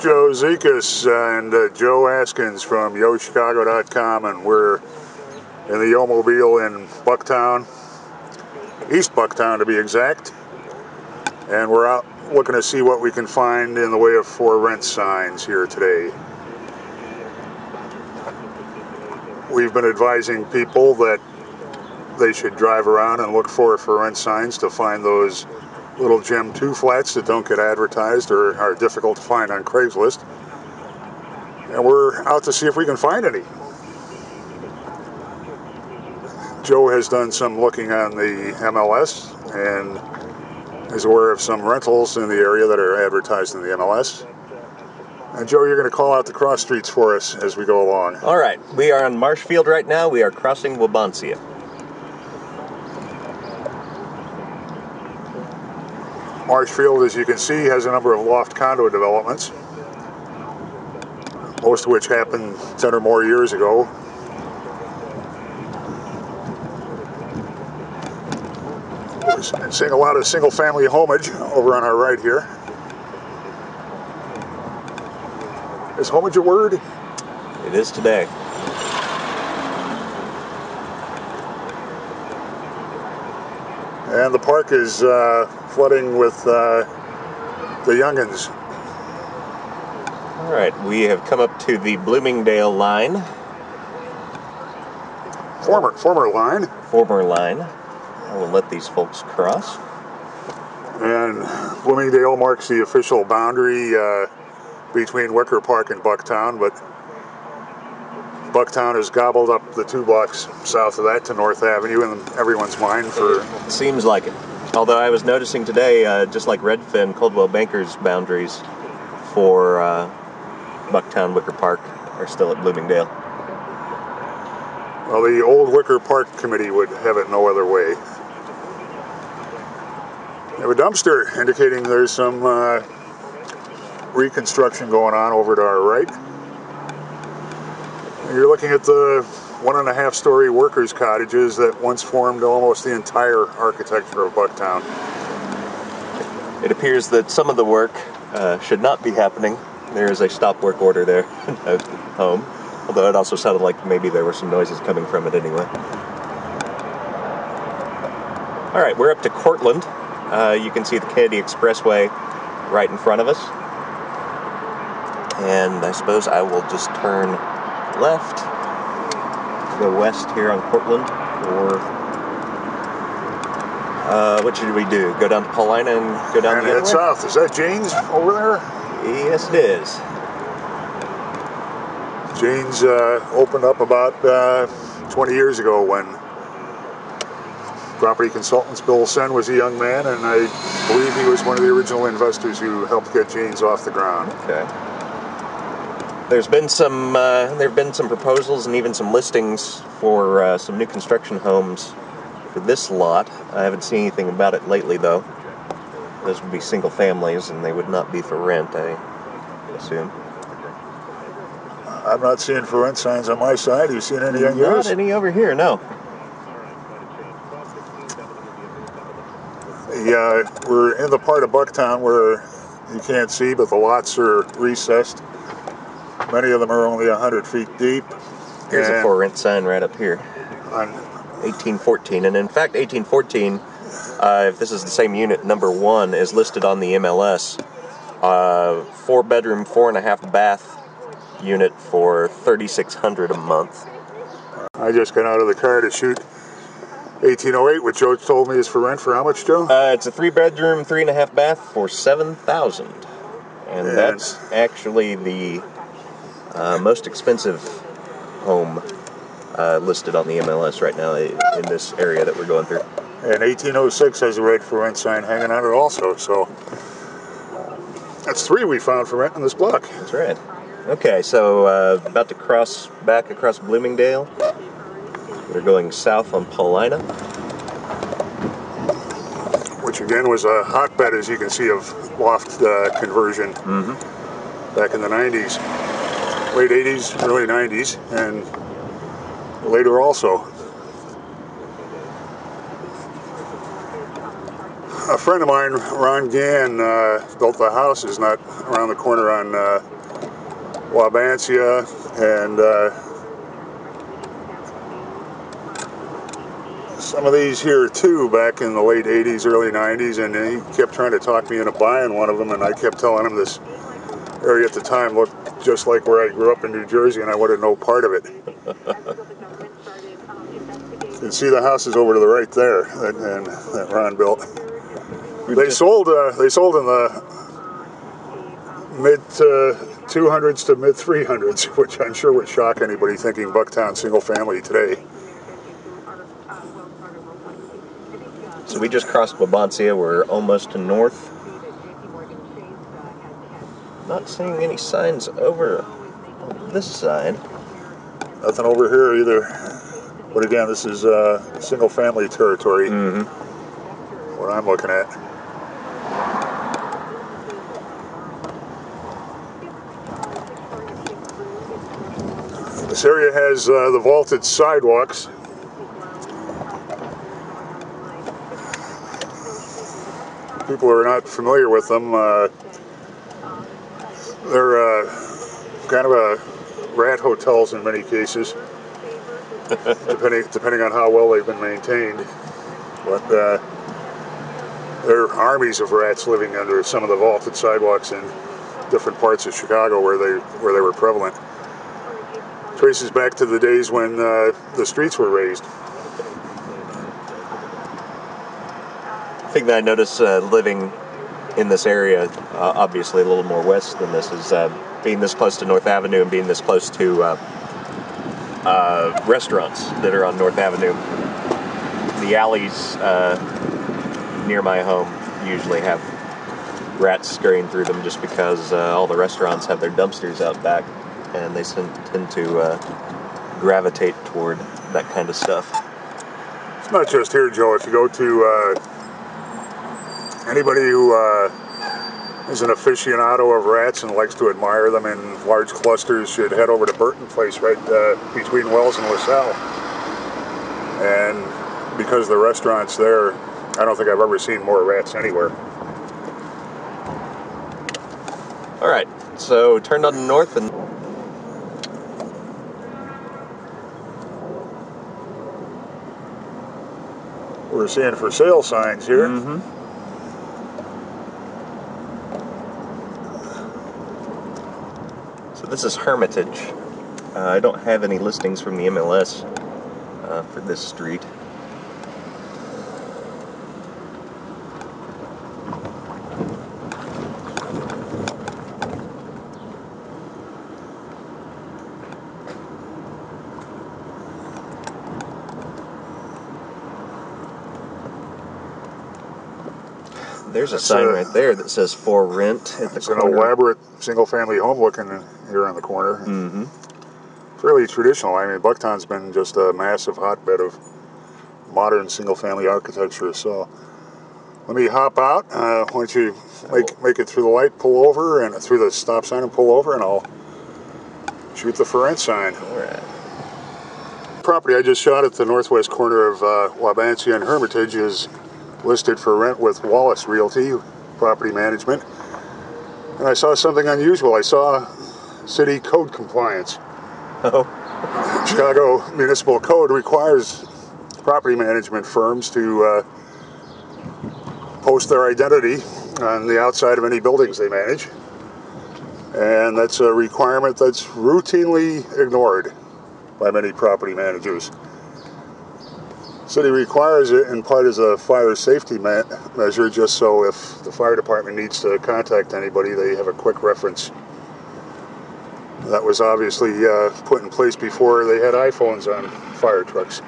Joe Zekas and Joe Askins from YoChicago.com, and we're in the Yo-mobile in Bucktown, East Bucktown to be exact, and we're out looking to see what we can find in the way of for rent signs here today. We've been advising people that they should drive around and look for rent signs to find those little gem 2 flats that don't get advertised or are difficult to find on Craigslist. And we're out to see if we can find any. Joe has done some looking on the MLS and is aware of some rentals in the area that are advertised in the MLS. And Joe, you're going to call out the cross streets for us as we go along. All right, we are on Marshfield right now. We are crossing Wabansia. Marshfield, as you can see, has a number of loft condo developments, most of which happened 10 or more years ago. We're seeing a lot of single-family homage over on our right here. Is homage a word? It is today. And the park is flooding with the youngins. All right, we have come up to the Bloomingdale line. Former line. Former line. I will let these folks cross. And Bloomingdale marks the official boundary between Wicker Park and Bucktown, but Bucktown has gobbled up the 2 blocks south of that to North Avenue in everyone's mind for... Seems like it. Although I was noticing today, just like Redfin, Coldwell Banker's boundaries for Bucktown, Wicker Park are still at Bloomingdale. Well, the old Wicker Park committee would have it no other way. We have a dumpster indicating there's some reconstruction going on over to our right. You're looking at the 1.5-story workers' cottages that once formed almost the entire architecture of Bucktown. It appears that some of the work should not be happening. There is a stop work order there at home, although it also sounded like maybe there were some noises coming from it anyway. All right, we're up to Cortland. You can see the Kennedy Expressway right in front of us. And I suppose I will just turn left, go west here on Cortland, or what should we do? Go down to Paulina and go down the other way? Head south. Is that Jane's over there? Yes, it is. Jane's opened up about 20 years ago when property consultants Bill Sen was a young man, and I believe he was one of the original investors who helped get Jane's off the ground. Okay. There've been some proposals and even some listings for some new construction homes for this lot. I haven't seen anything about it lately, though. Those would be single families, and they would not be for rent, I assume. I'm not seeing for rent signs on my side. Have you seen any on yours? Not any over here, no. Yeah, we're in the part of Bucktown where you can't see, but the lots are recessed. Many of them are only 100 feet deep. Here's a for rent sign right up here. On 1814, and in fact 1814, if this is the same unit, number 1 is listed on the MLS. 4-bedroom, 4.5 bath unit for $3,600 a month. I just got out of the car to shoot 1808, which Joe told me is for rent for how much, Joe? It's a 3-bedroom, 3.5 bath for $7,000, and that's actually the most expensive home listed on the MLS right now in this area that we're going through. And 1806 has a red for rent sign hanging on it also, so that's 3 we found for rent in this block. That's right. Okay, so about to cross back across Bloomingdale. We're going south on Paulina, which again was a hotbed, as you can see, of loft conversion back in the 90s. Late 80s, early 90s, and later also. A friend of mine, Ron Gann, built the houses not around the corner on Wabansia, and some of these here too back in the late 80s, early 90s, and he kept trying to talk me into buying one of them, and I kept telling him this area at the time looked just like where I grew up in New Jersey, and I wanted no part of it. You can see the houses over to the right there that Ron built. They sold in the mid 200s to mid 300s, which I'm sure would shock anybody thinking Bucktown single family today. So we just crossed Wabansia. We're almost to north. Not seeing any signs over on this side. Nothing over here either. But again, this is single family territory. What I'm looking at. This area has the vaulted sidewalks. People who are not familiar with them, they're kind of a rat hotels in many cases, depending on how well they've been maintained. But there are armies of rats living under some of the vaulted sidewalks in different parts of Chicago where they were prevalent. Traces back to the days when the streets were raised. The thing that I notice living in this area, obviously a little more west than this, is being this close to North Avenue and being this close to restaurants that are on North Avenue. The alleys near my home usually have rats scurrying through them just because all the restaurants have their dumpsters out back, and they tend to gravitate toward that kind of stuff. It's not just here, Joe. If you go to anybody who is an aficionado of rats and likes to admire them in large clusters should head over to Burton Place, right between Wells and LaSalle. And because the restaurant's there, I don't think I've ever seen more rats anywhere. All right, so turned on the north and we're seeing for sale signs here. So this is Hermitage. I don't have any listings from the MLS for this street. There's a sign right there that says for rent at the it's corner. An elaborate single-family home looking here on the corner. Fairly traditional. I mean, Bucktown's been just a massive hotbed of modern single-family architecture. So let me hop out. Why don't you make it through the light, pull over, and through the stop sign and pull over, and I'll shoot the for rent sign. All right. Property I just shot at the northwest corner of Wabansia and Hermitage is listed for rent with Wallace Realty Property Management. And I saw something unusual. I saw city code compliance. Chicago Municipal Code requires property management firms to post their identity on the outside of any buildings they manage. And that's a requirement that's routinely ignored by many property managers. City requires it in part as a fire safety measure, just so if the fire department needs to contact anybody, they have a quick reference. That was obviously put in place before they had iPhones on fire trucks.